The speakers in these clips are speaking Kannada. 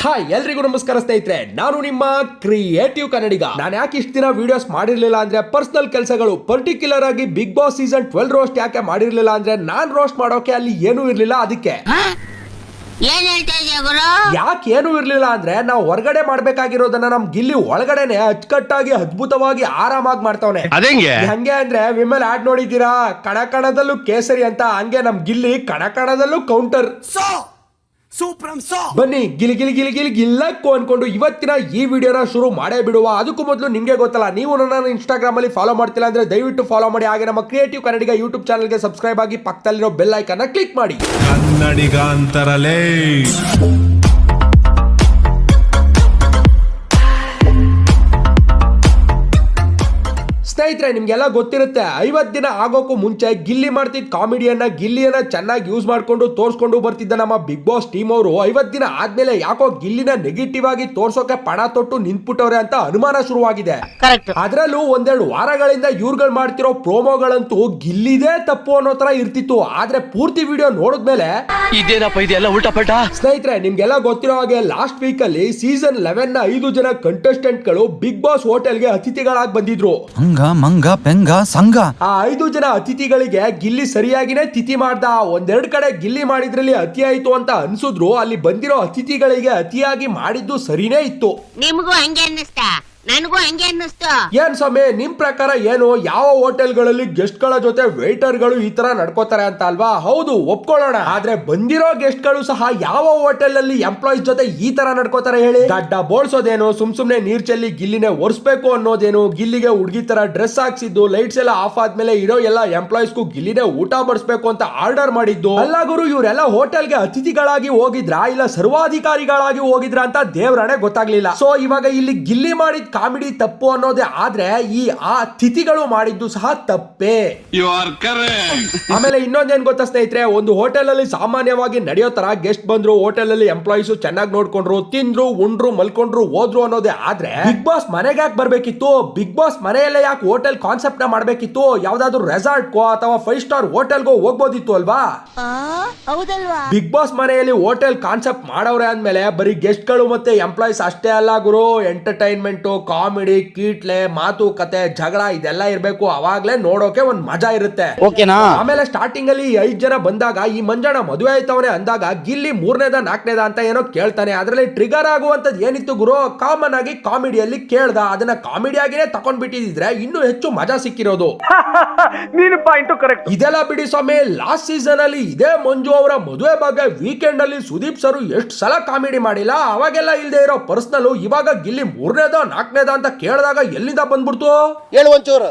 ಹಾಯ್ ಎಲ್ರಿಗೂ ನಮಸ್ಕಾರ ಸ್ನೇಹಿತರೆ, ನಾನು ನಿಮ್ಮ ಕ್ರಿಯೇಟಿವ್ ಕನ್ನಡಿಗ. ನಾನು ಯಾಕೆ ಇಷ್ಟು ದಿನ ವಿಡಿಯೋಸ್ ಮಾಡಿರ್ಲಿಲ್ಲ ಅಂದ್ರೆ ಪರ್ಸನಲ್ ಕೆಲಸಗಳು, ಪರ್ಟಿಕ್ಯುಲರ್ ಆಗಿ ಬಿಗ್ ಬಾಸ್ ಸೀಸನ್ 12 ರೋಸ್ಟ್ ಯಾಕೆ ಮಾಡಿರ್ಲಿಲ್ಲ ಅಂದ್ರೆ ನಾನ್ ರೋಸ್ಟ್ ಮಾಡೋಕೆ ಅಲ್ಲಿ ಏನೂ ಇರ್ಲಿಲ್ಲ. ಅದಕ್ಕೆ ಯಾಕೆ ಏನೂ ಇರ್ಲಿಲ್ಲ ಅಂದ್ರೆ ನಾವು ಹೊರಗಡೆ ಮಾಡ್ಬೇಕಾಗಿರೋದನ್ನ ನಮ್ ಗಿಲ್ಲಿ ಒಳಗಡೆನೆ ಅಚ್ಚುಕಟ್ಟಾಗಿ ಅದ್ಭುತವಾಗಿ ಆರಾಮಾಗಿ ಮಾಡ್ತಾವನೆ. ಹಂಗೆ ಅಂದ್ರೆ ವಿಮಲ್ ಆಡ್ ನೋಡಿದ್ದೀರಾ, ಕಣಕಣದಲ್ಲೂ ಕೇಸರಿ ಅಂತ, ಹಂಗೆ ನಮ್ ಗಿಲ್ಲಿ ಕಣಕಣದಲ್ಲೂ ಕೌಂಟರ್. ಬನ್ನಿ ಗಿಲಿ ಗಿಲಿ ಗಿಲಿ ಗಿಲಿ ಗಿಲ್ಲಕ್ಕು ಅನ್ಕೊಂಡು ಇವತ್ತಿನ ಈ ವಿಡಿಯೋನ ಶುರು ಮಾಡೇ ಬಿಡುವ. ಅದಕ್ಕೂ ಮೊದಲು ನಿಮ್ಗೆ ಗೊತ್ತಲ್ಲ, ನೀವು ನನ್ನ ಇನ್ಸ್ಟಾಗ್ರಾಮ್ ಅಲ್ಲಿ ಫಾಲೋ ಮಾಡ್ತಿಲ್ಲ ಅಂದ್ರೆ ದಯವಿಟ್ಟು ಫಾಲೋ ಮಾಡಿ. ಹಾಗೆ ನಮ್ಮ ಕ್ರಿಯೇಟಿವ್ ಕನ್ನಡಿಗ ಯೂಟ್ಯೂಬ್ ಚಾನಲ್ಗೆ ಸಬ್ಸ್ಕ್ರೈಬ್ ಆಗಿ ಪಕ್ಕದಲ್ಲಿರೋ ಬೆಲ್ ಐಕಾನ್ ಕ್ಲಿಕ್ ಮಾಡಿ. ಕನ್ನಡಿಗ ಅಂತರಲೇ ಸ್ನೇಹಿತರೆ, ನಿಮ್ಗೆಲ್ಲ ಗೊತ್ತಿರುತ್ತೆ, 50 ದಿನ ಆಗೋಕ್ಕೂ ಮುಂಚೆ ಗಿಲ್ಲಿ ಮಾಡ್ತಿದ್ದ ಗಿಲ್ಲಿಯನ್ನ ಚೆನ್ನಾಗಿ ಯೂಸ್ ಮಾಡ್ಕೊಂಡು ತೋರ್ಸ್ಕೊಂಡು ಬರ್ತಿದ್ದ ನಮ್ಮ ಬಿಗ್ ಬಾಸ್ ಟೀಮ್ ಅವರು 50 ದಿನ ಆದ್ಮೇಲೆ ಯಾಕೋ ಗಿಲ್ಲಿನ ನೆಗೆಟಿವ್ ಆಗಿ ತೋರ್ಸೋಕೆ ಪಣ ತೊಟ್ಟು ನಿಂತ್ಬಿಟ್ಟವ್ರೆ ಅಂತ ಅನುಮಾನ ಶುರುವಾಗಿದೆ. ಅದ್ರಲ್ಲೂ ಒಂದೆರಡು ವಾರಗಳಿಂದ ಇವ್ರುಗಳು ಮಾಡ್ತಿರೋ ಪ್ರೋಮೋಗಳಂತೂ ಗಿಲ್ಲಿದೇ ತಪ್ಪು ಅನ್ನೋ ತರ ಇರ್ತಿತ್ತು. ಆದ್ರೆ ಪೂರ್ತಿ ವಿಡಿಯೋ ನೋಡಿದ್ಮೇಲೆ ಸ್ನೇಹಿತರೆ, ನಿಮ್ಗೆಲ್ಲ ಗೊತ್ತಿರೋ ಹಾಗೆ ಲಾಸ್ಟ್ ವೀಕ್ ಅಲ್ಲಿ ಸೀಸನ್ 11 ನ 5 ಜನ ಕಂಟೆಸ್ಟೆಂಟ್ ಗಳು ಬಿಗ್ ಬಾಸ್ ಹೋಟೆಲ್ಗೆ ಅತಿಥಿಗಳಾಗಿ ಬಂದಿದ್ರು. ಮಂಗ ಪೆಂಗ ಸಂಘ. ಆ 5 ಜನ ಅತಿಥಿಗಳಿಗೆ ಗಿಲ್ಲಿ ಸರಿಯಾಗಿನೇ ತಿಥಿ ಮಾಡ್ದ. ಒಂದೆರಡು ಕಡೆ ಗಿಲ್ಲಿ ಮಾಡಿದ್ರಲ್ಲಿ ಅತಿ ಆಯ್ತು ಅಂತ ಅನ್ಸಿದ್ರು, ಅಲ್ಲಿ ಬಂದಿರೋ ಅತಿಥಿಗಳಿಗೆ ಅತಿಯಾಗಿ ಮಾಡಿದ್ದು ಸರಿನೇ ಇತ್ತು. ನಿಮಗೂ ಹಂಗೆ ಅನ್ನಿಸ್ತಾ? ನನಗೂ ಹಂಗೆ ಅನ್ನಿಸ್ತು. ಏನ್ ಸ್ವಾಮಿ, ನಿಮ್ ಪ್ರಕಾರ ಏನು? ಯಾವ ಹೋಟೆಲ್ಗಳಲ್ಲಿ ಗೆಸ್ಟ್ ಗಳ ಜೊತೆ ವೇಟರ್ ಗಳು ಈ ತರ ನಡ್ಕೋತಾರೆ ಅಂತ ಅಲ್ವಾ? ಹೌದು, ಒಪ್ಕೊಳ್ಳೋಣ. ಆದ್ರೆ ಬಂದಿರೋ ಗೆಸ್ಟ್ ಗಳು ಸಹ ಯಾವ ಹೋಟೆಲ್ ಅಲ್ಲಿ ಎಂಪ್ಲಾಯೀಸ್ ಜೊತೆ ಈ ತರ ನಡ್ಕೋತಾರೆ ಹೇಳಿ? ಗಡ್ಡ ಬೋಳ್ಸೋದೇನು, ಸುಮ್ನೆ ನೀರ್ ಚೆಲ್ಲಿ ಗಿಲ್ಲಿನೇ ಒರ್ಸ್ಬೇಕು ಅನ್ನೋದೇನು, ಗಿಲ್ಲಿಗೆ ಹುಡುಗಿ ತರ ಡ್ರೆಸ್ ಹಾಕ್ಸಿದ್ದು, ಲೈಟ್ಸ್ ಎಲ್ಲ ಆಫ್ ಆದ್ಮೇಲೆ ಇರೋ ಎಲ್ಲ ಎಂಪ್ಲಾಯೀಸ್ಗೂ ಗಿಲ್ಲಿನೇ ಊಟ ಬಡಿಸ್ಬೇಕು ಅಂತ ಆರ್ಡರ್ ಮಾಡಿದ್ದು. ಅಲ್ಲ ಗುರು, ಇವರೆಲ್ಲ ಹೋಟೆಲ್ಗೆ ಅತಿಥಿಗಳಾಗಿ ಹೋಗಿದ್ರಾ ಇಲ್ಲ ಸರ್ವಾಧಿಕಾರಿಗಳಾಗಿ ಹೋಗಿದ್ರ ಅಂತ ದೇವ್ರಾಣೆ ಗೊತ್ತಾಗ್ಲಿಲ್ಲ. ಸೊ ಇವಾಗ ಇಲ್ಲಿ ಗಿಲ್ಲಿ ಮಾಡಿದ ಕಾಮಿಡಿ ತಪ್ಪು ಅನ್ನೋದೇ ಆದ್ರೆ ಆ ತಿಥಿಗಳು ಮಾಡಿದ್ದು ಸಹ ತಪ್ಪೇ. ಆಮೇಲೆ ಇನ್ನೊಂದೇನ್ ಗೊತ್ತಾ ಸ್ನೇಹಿತರೆ, ಒಂದು ಹೋಟೆಲ್ ಅಲ್ಲಿ ಸಾಮಾನ್ಯವಾಗಿ ನಡೆಯೋ ತರ ಗೆಸ್ಟ್ ಬಂದ್ರು, ಹೋಟೆಲ್ ಅಲ್ಲಿ ಎಂಪ್ಲಾಯೀಸ್ ಚೆನ್ನಾಗಿ ನೋಡ್ಕೊಂಡ್ರು, ತಿಂದ್ರು, ಉಂಡ್ರು, ಮಲ್ಕೊಂಡ್ರು, ಹೋದ್ರು ಅನ್ನೋದೇ ಆದ್ರೆ ಬಿಗ್ ಬಾಸ್ ಮನೆಗೆ ಯಾಕೆ ಬರ್ಬೇಕಿತ್ತು? ಬಿಗ್ ಬಾಸ್ ಮನೆಯಲ್ಲೇ ಯಾಕೆ ಹೋಟೆಲ್ ಕಾನ್ಸೆಪ್ಟ್ ನ ಮಾಡ್ಬೇಕಿತ್ತು? ಯಾವ್ದಾದ್ರು ರೆಸಾರ್ಟ್ ಗೋ ಅಥವಾ 5 ಸ್ಟಾರ್ ಹೋಟೆಲ್ ಗೋ ಹೋಗ್ಬೋದಿತ್ತು ಅಲ್ವಾ? ಬಿಗ್ ಬಾಸ್ ಮನೆಯಲ್ಲಿ ಹೋಟೆಲ್ ಕಾನ್ಸೆಪ್ಟ್ ಮಾಡವ್ರೆ ಅಂದ್ಮೇಲೆ ಬರೀ ಗೆಸ್ಟ್ ಗಳು ಮತ್ತೆ ಎಂಪ್ಲಾಯೀಸ್ ಅಷ್ಟೇ ಅಲ್ಲ ಗುರು, ಎಂಟರ್ಟೈನ್ಮೆಂಟ್, ಕಾಮಿಡಿ, ಕೀಟ್ಲೆ, ಮಾತುಕತೆ, ಜಗಳ ಇದೆಲ್ಲ ಇರ್ಬೇಕು. ಅವಾಗ್ಲೇ ನೋಡೋಕೆ ಒಂದ್ ಮಜಾ ಇರುತ್ತೆ. ಆಮೇಲೆ ಸ್ಟಾರ್ಟಿಂಗ್ ಅಲ್ಲಿ 5 ಜನ ಬಂದಾಗ ಈ ಮಂಜಣ್ಣ ಮದುವೆ ಆಯ್ತವನೆ ಅಂದಾಗ ಗಿಲ್ಲಿ 3ನೇದ 4ನೇದ ಅಂತ ಏನೋ ಕೇಳ್ತಾನೆ. ಅದ್ರಲ್ಲಿ ಟ್ರಿಗರ್ ಆಗುವಂತದ್ದು ಏನಿತ್ತು ಗುರು? ಕಾಮನ್ ಆಗಿ ಕಾಮಿಡಿಯಲ್ಲಿ ಕೇಳ್ದ, ಅದನ್ನ ಕಾಮಿಡಿಯಾಗಿನೇ ತಕೊಂಡ್ಬಿಟ್ಟಿದ್ರೆ ಇನ್ನೂ ಹೆಚ್ಚು ಮಜಾ ಸಿಕ್ಕಿರೋದು. ಇದೆಲ್ಲ ಬಿಡಿ ಸ್ವಾಮಿ, ಲಾಸ್ಟ್ ಸೀಸನ್ ಅಲ್ಲಿ ಇದೇ ಮಂಜು ಅವರ ಮದುವೆ ಬಗ್ಗೆ ವೀಕೆಂಡ್ ಅಲ್ಲಿ ಸುದೀಪ್ ಸರ್ ಎಷ್ಟು ಸಲ ಕಾಮಿಡಿ ಮಾಡಿಲ್ಲ? ಅವಾಗೆಲ್ಲ ಇಲ್ದೇ ಇರೋ ಪರ್ಸನಲ್ ಇವಾಗ ಗಿಲ್ಲಿ 3ನೇದ 4ನೇದ ಅಂತ ಕೇಳಿದಾಗ ಎಲ್ಲಿಂದ ಬಂದ್ಬಿಡ್ತು?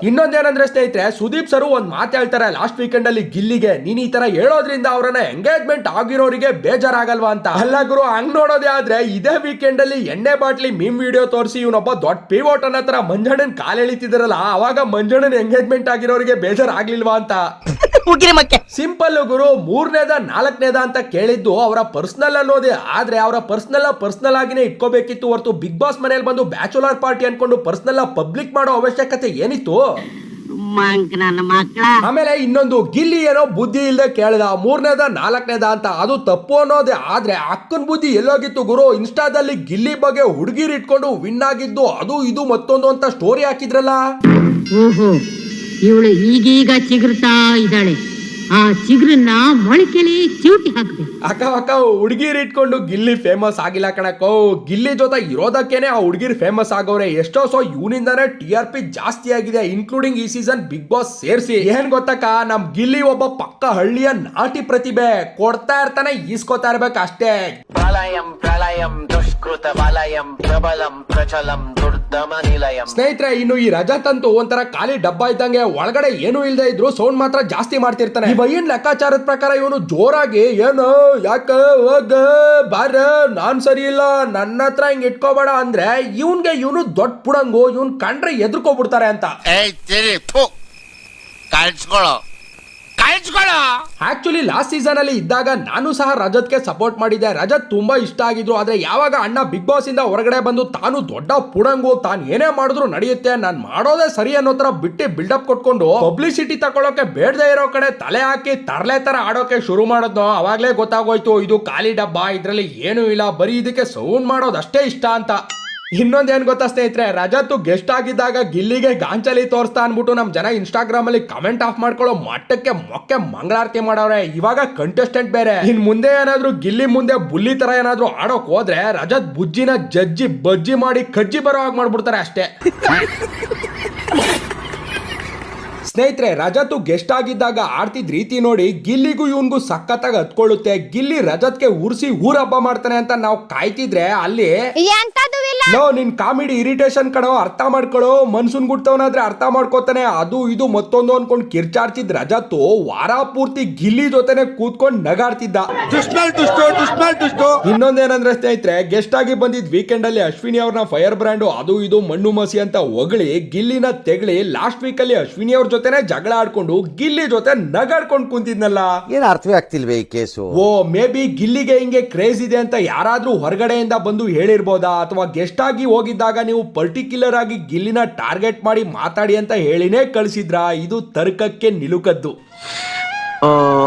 ಇನ್ನೊಂದೇನಂದ್ರೆ ಸ್ನೇಹಿತರೆ, ಸುದೀಪ್ ಸರ್ ಒಂದ್ ಮಾತು ಹೇಳ್ತಾರೆ ಲಾಸ್ಟ್ ವೀಕೆಂಡ್ ಅಲ್ಲಿ ಗಿಲ್ಲಿಗೆ, ನೀನ್ ಈ ತರ ಹೇಳೋದ್ರಿಂದ ಅವ್ರನ್ನ ಎಂಗೇಜ್ಮೆಂಟ್ ಆಗಿರೋರಿಗೆ ಬೇಜಾರಾಗಲ್ವಾ ಅಂತ. ಅಲ್ಲ ಗುರು, ಹಂಗ್ ನೋಡೋದೇ ಆದ್ರೆ ಇದೇ ವೀಕೆಂಡ್ ಅಲ್ಲಿ ಎಣ್ಣೆ ಬಾಟ್ಲಿ ಮೀಮ್ ವಿಡಿಯೋ ತೋರಿಸಿ ಇವನೊಬ್ಬ ದೊಡ್ಡ ಪಿವೋಟ್ ಅನ್ನೋ ತರ ಮಂಜಣ್ಣನ್ ಕಾಲ್ ಎಳಿತಿದಾರಲ್ಲ, ಅವಾಗ ಮಂಜಣ್ಣನ್ ಎಂಗೇಜ್ಮೆಂಟ್ ಆಗಿರೋರಿಗೆ ಬೇಜಾರಾಗ್ಲಿಲ್ವಾ ಅಂತ. ಸಿಂಪಲ್ ಗುರು, 3ನೇದ 4ನೇದ ಅಂತ ಕೇಳಿದ್ದು ಅವರ ಪರ್ಸನಲ್ ಅನ್ನೋದೇ ಆದ್ರೆ ಅವರ ಪರ್ಸನಲ್ ಆಗಿನೇ ಇಟ್ಕೋಬೇಕಿತ್ತು ಹೊರತು ಬಿಗ್ ಬಾಸ್ ಮನೇಲಿ ಬಂದು ಬ್ಯಾಚುಲರ್ ಪಾರ್ಟಿ ಅನ್ಕೊಂಡು ಪರ್ಸನಲ್ ಪಬ್ಲಿಕ್ ಮಾಡೋ ಅವಶ್ಯಕತೆ ಏನಿತ್ತು? ಆಮೇಲೆ ಇನ್ನೊಂದು, ಗಿಲ್ಲಿ ಏನೋ ಬುದ್ಧಿ ಇಲ್ಲದೆ ಕೇಳ್ದ 3ನೇದ 4ನೇದ ಅಂತ, ಅದು ತಪ್ಪು ಅನ್ನೋದೇ ಆದ್ರೆ ಅಕ್ಕನ್ ಬುದ್ಧಿ ಎಲ್ಲೋಗಿತ್ತು ಗುರು? ಇನ್ಸ್ಟಾದಲ್ಲಿ ಗಿಲ್ಲಿ ಬಗ್ಗೆ ಹುಡುಗಿರ್ ಇಟ್ಕೊಂಡು ವಿನ್ ಆಗಿದ್ದು ಅದು ಇದು ಮತ್ತೊಂದು ಅಂತ ಸ್ಟೋರಿ ಹಾಕಿದ್ರಲ್ಲ. ಇವಳು ಈಗೀಗ ಚಿಗುರ್ತಾ ಇದ್ದಾಳೆ, ಆ ಚಿಗುರನ್ನ ಮೊಳಕೆಲಿ ಚಿವುಟಿ ಹಾಕ್ಬೇಕು. ಅಕ್ಕ ಹುಡುಗಿರ್ ಇಟ್ಕೊಂಡು ಗಿಲ್ಲಿ ಫೇಮಸ್ ಆಗಿಲ್ಲ ಕಣಕ್ಕೋ, ಗಿಲ್ಲಿ ಜೊತೆ ಇರೋದಕ್ಕೇನೆ ಆ ಹುಡುಗಿರ್ ಫೇಮಸ್ ಆಗೋರೆ. ಎಷ್ಟೋ ಇವನಿಂದಾನೆ TRP ಜಾಸ್ತಿ ಆಗಿದೆ, ಇನ್ಕ್ಲೂಡಿಂಗ್ ಈ ಸೀಸನ್ ಬಿಗ್ ಬಾಸ್ ಸೇರಿಸಿ. ಏನ್ ಗೊತ್ತಕ್ಕ, ನಮ್ ಗಿಲ್ಲಿ ಒಬ್ಬ ಪಕ್ಕ ಹಳ್ಳಿಯ ನಾಟಿ ಪ್ರತಿಭೆ, ಕೊಡ್ತಾ ಇರ್ತಾನೆ, ಈಸ್ಕೋತಾ ಇರ್ಬೇಕು ಅಷ್ಟೇ. ಸ್ನೇಹಿತರೆ, ಇನ್ನು ಈ ರಜತ್ ಅಂತೂ ಒಂಥರ ಖಾಲಿ ಡಬ್ಬ ಇದ್ದಂಗೆ, ಒಳಗಡೆ ಏನು ಇಲ್ದೇ ಇದ್ರು ಸೌಂಡ್ ಮಾತ್ರ ಜಾಸ್ತಿ ಮಾಡ್ತಿರ್ತಾನೆ. ಬೈಯನ್ ಲೆಕ್ಕಾಚಾರದ ಪ್ರಕಾರ ಇವನು ಜೋರಾಗಿ ಏನು ಯಾಕ ಹೋಗ ಬಾರ ನಾನ್ ಸರಿ ಇಲ್ಲ ನನ್ನ ಹತ್ರ ಹಿಂಗ್ ಇಟ್ಕೋಬೇಡ ಅಂದ್ರೆ ಇವನು ದೊಡ್ಡ ಪುಡಂಗು, ಇವನ್ ಕಂಡ್ರೆ ಎದ್ರಕೋಬಿಡ್ತಾರೆ ಅಂತ. ಆಕ್ಚುಲಿ ಲಾಸ್ಟ್ ಸೀಸನ್ ಅಲ್ಲಿ ಇದ್ದಾಗ ನಾನು ಸಹ ರಜತ್ಗೆ ಸಪೋರ್ಟ್ ಮಾಡಿದ್ದೆ. ರಜತ್ ತುಂಬಾ ಇಷ್ಟ ಆಗಿದ್ರು. ಆದ್ರೆ ಯಾವಾಗ ಅಣ್ಣ ಬಿಗ್ ಬಾಸ್ ಇಂದ ಹೊರಗಡೆ ಬಂದು ತಾನು ದೊಡ್ಡ ಪುಡಂಗು, ತಾನು ಏನೇ ಮಾಡಿದ್ರು ನಡೆಯುತ್ತೆ, ನಾನ್ ಮಾಡೋದೇ ಸರಿ ಅನ್ನೋ ತರ ಬಿಟ್ಟು ಬಿಲ್ಡಪ್ ಕೊಟ್ಕೊಂಡು ಪಬ್ಲಿಸಿಟಿ ತಗೊಳಕ್ಕೆ ಬೇಡದೇ ಇರೋ ಕಡೆ ತಲೆ ಹಾಕಿ ತರ್ಲೆ ತರ ಆಡೋಕೆ ಶುರು ಮಾಡೋದು. ಅವಾಗ್ಲೇ ಗೊತ್ತಾಗೋಯ್ತು ಇದು ಖಾಲಿ ಡಬ್ಬ, ಇದ್ರಲ್ಲಿ ಏನು ಇಲ್ಲ, ಬರೀ ಇದಕ್ಕೆ ಸೌಂಡ್ ಮಾಡೋದಷ್ಟೇ ಇಷ್ಟ ಅಂತ. ಇನ್ನೊಂದೇನ್ ಗೊತ್ತಾ ಸ್ನೇಹಿತರೆ, ರಜತ್ ಗೆಸ್ಟ್ ಆಗಿದ್ದಾಗ ಗಿಲ್ಲಿಗೆ ಗಾಂಚಲಿ ತೋರಿಸ್ತಾ ಅನ್ಬಿಟ್ಟು ನಮ್ ಜನ ಇನ್ಸ್ಟಾಗ್ರಾಮ್ ಅಲ್ಲಿ ಕಮೆಂಟ್ ಆಫ್ ಮಾಡ್ಕೊಳ್ಳೋ ಮಟ್ಟಕ್ಕೆ ಮೊಕ್ಕೆ ಮಂಗಳಾರತಿ ಮಾಡವ್ರೆ. ಇವಾಗ ಕಂಟೆಸ್ಟೆಂಟ್ ಬೇರೆ. ಇನ್ ಮುಂದೆ ಏನಾದ್ರು ಗಿಲ್ಲಿ ಮುಂದೆ ಬುಲ್ಲಿ ತರ ಏನಾದ್ರು ಆಡೋಕ್ ಹೋದ್ರೆ ರಜತ್ ಬುಜ್ಜಿನ ಜಜ್ಜಿ ಬಜ್ಜಿ ಮಾಡಿ ಕಜ್ಜಿ ಬರೋ ಹಾಗೆ ಮಾಡ್ಬಿಡ್ತಾರೆ ಅಷ್ಟೇ. ಸ್ನೇಹಿತರೆ, ರಜತ್ ಗೆಸ್ಟ್ ಆಗಿದ್ದಾಗ ಆಡ್ತಿದ್ ರೀತಿ ನೋಡಿ ಗಿಲ್ಲಿಗೂ ಇವನ್ಗೂ ಸಖತ್ತಾಗಿ ಹತ್ಕೊಳ್ಳುತ್ತೆ. ಗಿಲ್ಲಿ ರಜತ್ಗೆ ಉರ್ಸಿ ಊರ ಹಬ್ಬ ಮಾಡ್ತಾನೆ ಅಂತ ನಾವು ಕಾಯ್ತಿದ್ರೆ ಅಲ್ಲಿ ನೋ ನಿನ್ ಕಾಮಿಡಿ ಇರಿಟೇಷನ್ ಕಡೋ ಅರ್ಥ ಮಾಡ್ಕೊಳ್ಳೋ, ಮನ್ಸೂನ್ ಗುಡ್ತವನಾದ್ರೆ ಅರ್ಥ ಮಾಡ್ಕೋತಾನೆ, ಅದು ಇದು ಮತ್ತೊಂದು ಅನ್ಕೊಂಡ್ ಕಿರ್ಚಾಡ್ತಿದ್ ರಜತ್ ವಾರ ಪೂರ್ತಿ ಗಿಲ್ಲಿ ಜೊತೆನೆ ಕೂತ್ಕೊಂಡ್ ನಗಾಡ್ತಿದ್ದ. ಇನ್ನೊಂದೇನಂದ್ರೆ ಸ್ನೇಹಿತರೆ, ಗೆಸ್ಟ್ ಆಗಿ ಬಂದಿದ್ ವೀಕೆಂಡ್ ಅಲ್ಲಿ ಅಶ್ವಿನಿ ಅವ್ರನ್ನ ಫೈರ್ ಬ್ರ್ಯಾಂಡ್ ಅದು ಇದು ಮಣ್ಣು ಮಸಿ ಅಂತ ಹೊಗಳಿ ಗಿಲ್ಲಿನ ತೆಗಳಿ ಲಾಸ್ಟ್ ವೀಕ್ ಅಲ್ಲಿ ಅಶ್ವಿನಿ ಅವ್ರ ಜೊತೆನೆ ಜಗಳ ಆಡ್ಕೊಂಡು ಗಿಲ್ಲಿ ಜೊತೆ ನಗಾಡ್ಕೊಂಡು ಕುಂತಿದ್ನಲ್ಲ. ಏನ್ ಅರ್ಥವೇ ಆಗ್ತಿಲ್ವೇ ಈ ಕೇಸು? ಓ ಮೇ ಬಿ ಗಿಲ್ಲಿಗೆ ಹಿಂಗೆ ಕ್ರೇಜ್ ಇದೆ ಅಂತ ಯಾರಾದ್ರೂ ಹೊರಗಡೆಯಿಂದ ಬಂದು ಹೇಳಿರ್ಬೋದಾ, ಅಥವಾ ಗೆಸ್ಟ್ ಆಗಿ ಹೋಗಿದ್ದಾಗ ನೀವು ಪರ್ಟಿಕ್ಯುಲರ್ ಆಗಿ ಗಿಲ್ಲಿನ ಟಾರ್ಗೆಟ್ ಮಾಡಿ ಮಾತಾಡಿ ಅಂತ ಹೇಳಿನೇ ಕಳಿಸಿದ್ರ? ಇದು ತರ್ಕಕ್ಕೆ ನಿಲುಕದ್ದು.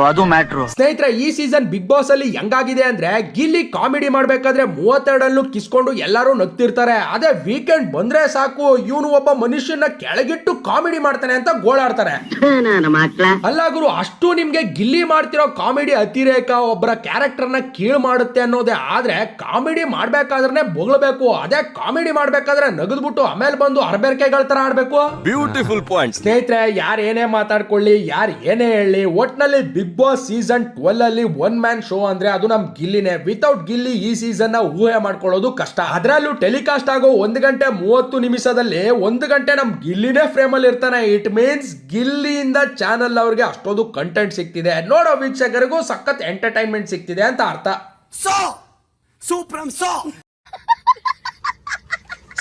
ಅದು ಮ್ಯಾಟ್ರು. ಸ್ನೇಹಿತರೆ, ಈ ಸೀಸನ್ ಬಿಗ್ ಬಾಸ್ ಅಲ್ಲಿ ಹೆಂಗಾಗಿದೆ ಅಂದ್ರೆ ಗಿಲ್ಲಿ ಕಾಮಿಡಿ ಮಾಡ್ಬೇಕಾದ್ರೆ 32 ಕಿಸ್ಕೊಂಡು ಎಲ್ಲರೂ ನಗ್ತಿರ್ತಾರೆ. ಅದೇ ವೀಕೆಂಡ್ ಬಂದ್ರೆ ಸಾಕು ಇವನು ಒಬ್ಬ ಮನುಷ್ಯನ ಕೆಳಗಿಟ್ಟು ಕಾಮಿಡಿ ಮಾಡ್ತಾನೆ ಅಂತ ಗೋಳಾಡ್ತಾರೆ. ಅಲ್ಲ ಗುರು, ಅಷ್ಟು ನಿಮ್ಗೆ ಗಿಲ್ಲಿ ಮಾಡ್ತಿರೋ ಕಾಮಿಡಿ ಅತಿರೇಕ, ಒಬ್ಬರ ಕ್ಯಾರೆಕ್ಟರ್ ನ ಕೀಳು ಮಾಡುತ್ತೆ ಅನ್ನೋದೇ. ಆದ್ರೆ ಕಾಮಿಡಿ ಮಾಡ್ಬೇಕಾದ್ರೆ ಬೊಗಳ್ಬೇಕು, ಅದೇ ಕಾಮಿಡಿ ಮಾಡ್ಬೇಕಾದ್ರೆ ನಗದ್ಬಿಟ್ಟು ಆಮೇಲೆ ಬಂದು ಅರ್ಬೇರ್ಕೆಗಳ ತರ ಆಡ್ಬೇಕು. Beautiful point. ಸ್ನೇಹಿತರೆ, ಯಾರು ಏನೇ ಮಾತಾಡ್ಕೊಳ್ಳಿ, ಯಾರು ಏನೇ ಹೇಳಿ, ಒಟ್ನಲ್ಲಿ ಬಿಗ್ ಬಾಸ್ ಸೀಸನ್ 12 ಅಲ್ಲಿ ಒನ್ ಮ್ಯಾನ್ ಶೋ ಅಂದ್ರೆ ಅದು ನಮ್ ಗಿಲ್ಲಿನೇ. ವಿತೌಟ್ ಗಿಲ್ಲಿ ಈ ಸೀಸನ್ ನ ಊಹೆ ಮಾಡ್ಕೊಳ್ಳೋದು ಕಷ್ಟ. ಅದರಲ್ಲೂ ಟೆಲಿಕಾಸ್ಟ್ ಆಗೋ 1 ಗಂಟೆ 30 ನಿಮಿಷದಲ್ಲಿ 1 ಗಂಟೆ ನಮ್ ಗಿಲ್ಲಿನೇ ಫ್ರೇಮ್ ಅಲ್ಲಿ ಇರ್ತಾನೆ. ಇಟ್ ಮೀನ್ಸ್ ಗಿಲ್ಲಿಯಿಂದ ಚಾನಲ್ ಅವ್ರಿಗೆ ಅಷ್ಟೊಂದು ಕಂಟೆಂಟ್ ಸಿಗ್ತಿದೆ, ನೋಡೋ ವೀಕ್ಷಕರಿಗೂ ಸಖತ್ ಎಂಟರ್ಟೈನ್ಮೆಂಟ್ ಸಿಗ್ತಿದೆ ಅಂತ ಅರ್ಥ.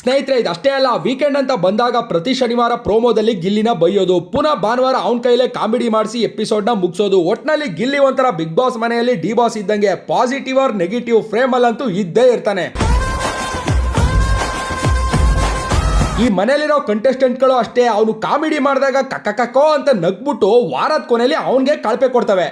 ಸ್ನೇಹಿತರೆ, ಇದಷ್ಟೇ ಅಲ್ಲ, ವೀಕೆಂಡ್ ಅಂತ ಬಂದಾಗ ಪ್ರತಿ ಶನಿವಾರ ಪ್ರೋಮೋದಲ್ಲಿ ಗಿಲ್ಲಿನ ಬೈಯೋದು, ಪುನಃ ಭಾನುವಾರ ಅವನ ಕೈಲೇ ಕಾಮಿಡಿ ಮಾಡಿಸಿ ಎಪಿಸೋಡ್ ನ ಮುಗಿಸೋದು. ಒಟ್ನಲ್ಲಿ ಗಿಲ್ಲಿ ಒಂಥರ ಬಿಗ್ ಬಾಸ್ ಮನೆಯಲ್ಲಿ ಡಿ ಬಾಸ್ ಇದ್ದಂಗೆ, ಪಾಸಿಟಿವ್ ಆರ್ ನೆಗೆಟಿವ್ ಫ್ರೇಮ್ ಅಲ್ಲಂತೂ ಇದ್ದೇ ಇರ್ತಾನೆ. ಈ ಮನೇಲಿರೋ ಕಂಟೆಸ್ಟೆಂಟ್ಗಳು ಅಷ್ಟೇ, ಅವನು ಕಾಮಿಡಿ ಮಾಡಿದಾಗ ಕಕ್ಕೋ ಅಂತ ನಗ್ಬಿಟ್ಟು ವಾರದ ಕೊನೆಯಲ್ಲಿ ಅವನ್ಗೆ ಕಳಪೆ ಕೊಡ್ತವೆ.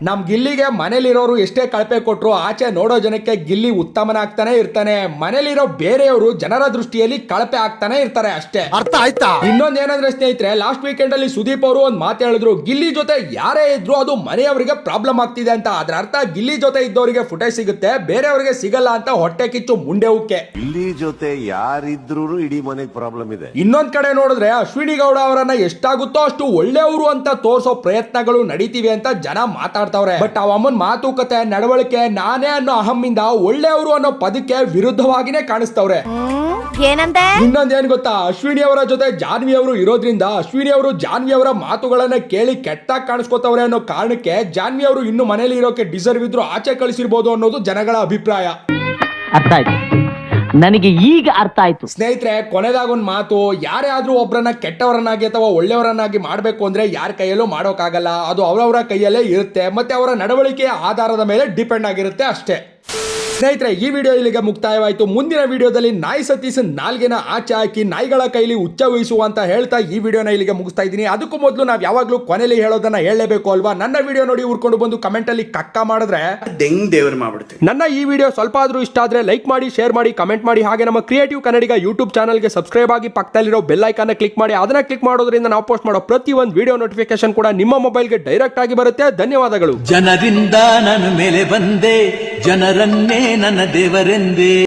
ನಮ್ ಗಿಲ್ಲಿಗೆ ಮನೇಲಿರೋರು ಎಷ್ಟೇ ಕಳಪೆ ಕೊಟ್ರು ಆಚೆ ನೋಡೋ ಜನಕ್ಕೆ ಗಿಲ್ಲಿ ಉತ್ತಮನಾಗ್ತಾನೆ ಇರ್ತಾನೆ. ಮನೇಲಿರೋ ಬೇರೆಯವರು ಜನರ ದೃಷ್ಟಿಯಲ್ಲಿ ಕಳಪೆ ಆಗ್ತಾನೆ ಇರ್ತಾರೆ ಅಷ್ಟೇ. ಅರ್ಥ ಆಯ್ತಾ? ಇನ್ನೊಂದೇನಂದ್ರೆ ಸ್ನೇಹಿತರೆ, ಲಾಸ್ಟ್ ವೀಕೆಂಡ್ ಅಲ್ಲಿ ಸುದೀಪ್ ಅವರು ಒಂದ್ ಮಾತು ಹೇಳಿದ್ರು, ಗಿಲ್ಲಿ ಜೊತೆ ಯಾರೇ ಇದ್ರು ಅದು ಮನೆಯವರಿಗೆ ಪ್ರಾಬ್ಲಮ್ ಆಗ್ತಿದೆ ಅಂತ. ಅದ್ರ ಅರ್ಥ ಗಿಲ್ಲಿ ಜೊತೆ ಇದ್ದವರಿಗೆ ಫುಟೇಜ್ ಸಿಗುತ್ತೆ, ಬೇರೆಯವರಿಗೆ ಸಿಗಲ್ಲ ಅಂತ ಹೊಟ್ಟೆ ಕಿಚ್ಚು ಮುಂಡೆ ಉಕ್ಕೆ. ಗಿಲ್ಲಿ ಜೊತೆ ಯಾರಿದ್ರು ಇಡೀ ಮನೆಗೆ ಪ್ರಾಬ್ಲಮ್ ಇದೆ. ಇನ್ನೊಂದ್ ಕಡೆ ನೋಡಿದ್ರೆ ಅಶ್ವಿನಿ ಗೌಡ ಅವರನ್ನ ಎಷ್ಟಾಗುತ್ತೋ ಅಷ್ಟು ಒಳ್ಳೆಯವರು ಅಂತ ತೋರ್ಸೋ ಪ್ರಯತ್ನಗಳು ನಡೀತಿವೆ ಅಂತ ಜನ ಮಾತಾಡ್ತಾವ್ರೆ. ಬಟ್ ಅವಮ್ಮನ್ ಮಾತುಕತೆ ನಡವಳಿಕೆ ನಾನೇ ಅನ್ನೋ ಅಹಮ್ಮಿಂದ ಒಳ್ಳೆಯವರು ಅನ್ನೋ ಪದಕ್ಕೆ ವಿರುದ್ಧವಾಗಿನೇ ಕಾಣಿಸ್ತವ್ರೆ. ಇನ್ನೊಂದೇನ್ ಗೊತ್ತಾ, ಅಶ್ವಿನಿ ಅವರ ಜೊತೆ ಜಾನ್ವಿ ಅವರು ಇರೋದ್ರಿಂದ ಅಶ್ವಿನಿ ಅವರು ಜಾನ್ವಿ ಅವರ ಮಾತುಗಳನ್ನ ಕೇಳಿ ಕೆಟ್ಟಾಗಿ ಕಾಣಿಸ್ಕೋತವ್ರೆ ಅನ್ನೋ ಕಾರಣಕ್ಕೆ ಜಾನ್ವಿ ಅವರು ಇನ್ನು ಮನೇಲಿ ಇರೋಕೆ ಡಿಸರ್ವ್ ಇದ್ರು ಆಚೆ ಕಳಿಸಿರ್ಬೋದು ಅನ್ನೋದು ಜನಗಳ ಅಭಿಪ್ರಾಯ. ಅರ್ಥ ಆಯ್ತು, ನನಗೆ ಈಗ ಅರ್ಥ ಆಯ್ತು. ಸ್ನೇಹಿತರೆ, ಕೊನೆದಾಗೊಂದು ಮಾತು, ಯಾರೇ ಆದ್ರೂ ಒಬ್ಬರನ್ನ ಕೆಟ್ಟವರನ್ನಾಗಿ ಅಥವಾ ಒಳ್ಳೆಯವರನ್ನಾಗಿ ಮಾಡಬೇಕು ಅಂದ್ರೆ ಯಾರ ಕೈಯಲ್ಲೂ ಮಾಡೋಕ್ಕಾಗಲ್ಲ. ಅದು ಅವರವರ ಕೈಯಲ್ಲೇ ಇರುತ್ತೆ, ಮತ್ತೆ ಅವರ ನಡವಳಿಕೆಯ ಆಧಾರದ ಮೇಲೆ ಡಿಪೆಂಡ್ ಆಗಿರುತ್ತೆ ಅಷ್ಟೇ. ಸ್ನೇಹಿತರೆ, ಈ ವಿಡಿಯೋ ಇಲ್ಲಿಗೆ ಮುಕ್ತಾಯವಾಯಿತು. ಮುಂದಿನ ವಿಡಿಯೋದಲ್ಲಿ ನಾಯಿ ಸತೀಸ್ ನಾಲ್ಗೆನ ಆಚೆ ಹಾಕಿ ನಾಯಿಗಳ ಕೈಲಿ ಉಚ್ಚ ವಹಿಸುವ ಅಂತ ಹೇಳ್ತಾ ಈ ವಿಡಿಯೋನ ಇಲ್ಲಿಗೆ ಮುಗಿಸ್ತಾ ಇದ್ದೀನಿ. ಅದಕ್ಕೂ ಮೊದಲು ನಾವು ಯಾವಾಗಲೂ ಕೊನೆಯಲ್ಲಿ ಹೇಳೋದನ್ನ ಹೇಳಲೇಬೇಕು ಅಲ್ವಾ? ನನ್ನ ವಿಡಿಯೋ ನೋಡಿ ಉರ್ಕೊಂಡು ಬಂದು ಕಮೆಂಟ್ ಅಲ್ಲಿ ಕಕ್ಕ ಮಾಡಿದ್ರೆ ದೇವ್ರು ಮಾಡ್ಬಿಡ್ತೀನಿ. ನನ್ನ ಈ ವಿಡಿಯೋ ಸ್ವಲ್ಪ ಆದ್ರೂ ಇಷ್ಟ ಆದ್ರೆ ಲೈಕ್ ಮಾಡಿ, ಶೇರ್ ಮಾಡಿ, ಕಮೆಂಟ್ ಮಾಡಿ. ಹಾಗೆ ನಮ್ಮ ಕ್ರಿಯೇಟಿವ್ ಕನ್ನಡಿಗ ಯೂಟ್ಯೂಬ್ ಚಾನಲ್ಗೆ ಸಬ್ಸ್ಕ್ರೈಬ್ ಆಗಿ ಪಕ್ಕದಲ್ಲಿರೋ ಬೆಲ್ ಐಕಾನ್ ಕ್ಲಿಕ್ ಮಾಡಿ. ಅದನ್ನ ಕ್ಲಿಕ್ ಮಾಡೋದ್ರಿಂದ ನಾವು ಪೋಸ್ಟ್ ಮಾಡೋ ಪ್ರತಿ ಒಂದು ವಿಡಿಯೋ ನೋಟಿಫಿಕೇಶನ್ ಕೂಡ ನಿಮ್ಮ ಮೊಬೈಲ್ಗೆ ಡೈರೆಕ್ಟ್ ಆಗಿ ಬರುತ್ತೆ. ಧನ್ಯವಾದಗಳು. ಜನರಿಂದ ನನ್ನ ಮೇಲೆ ಬಂದೆ, ಜನರನ್ನೇ ನನ್ನ ದೇವರೆಂದೇ.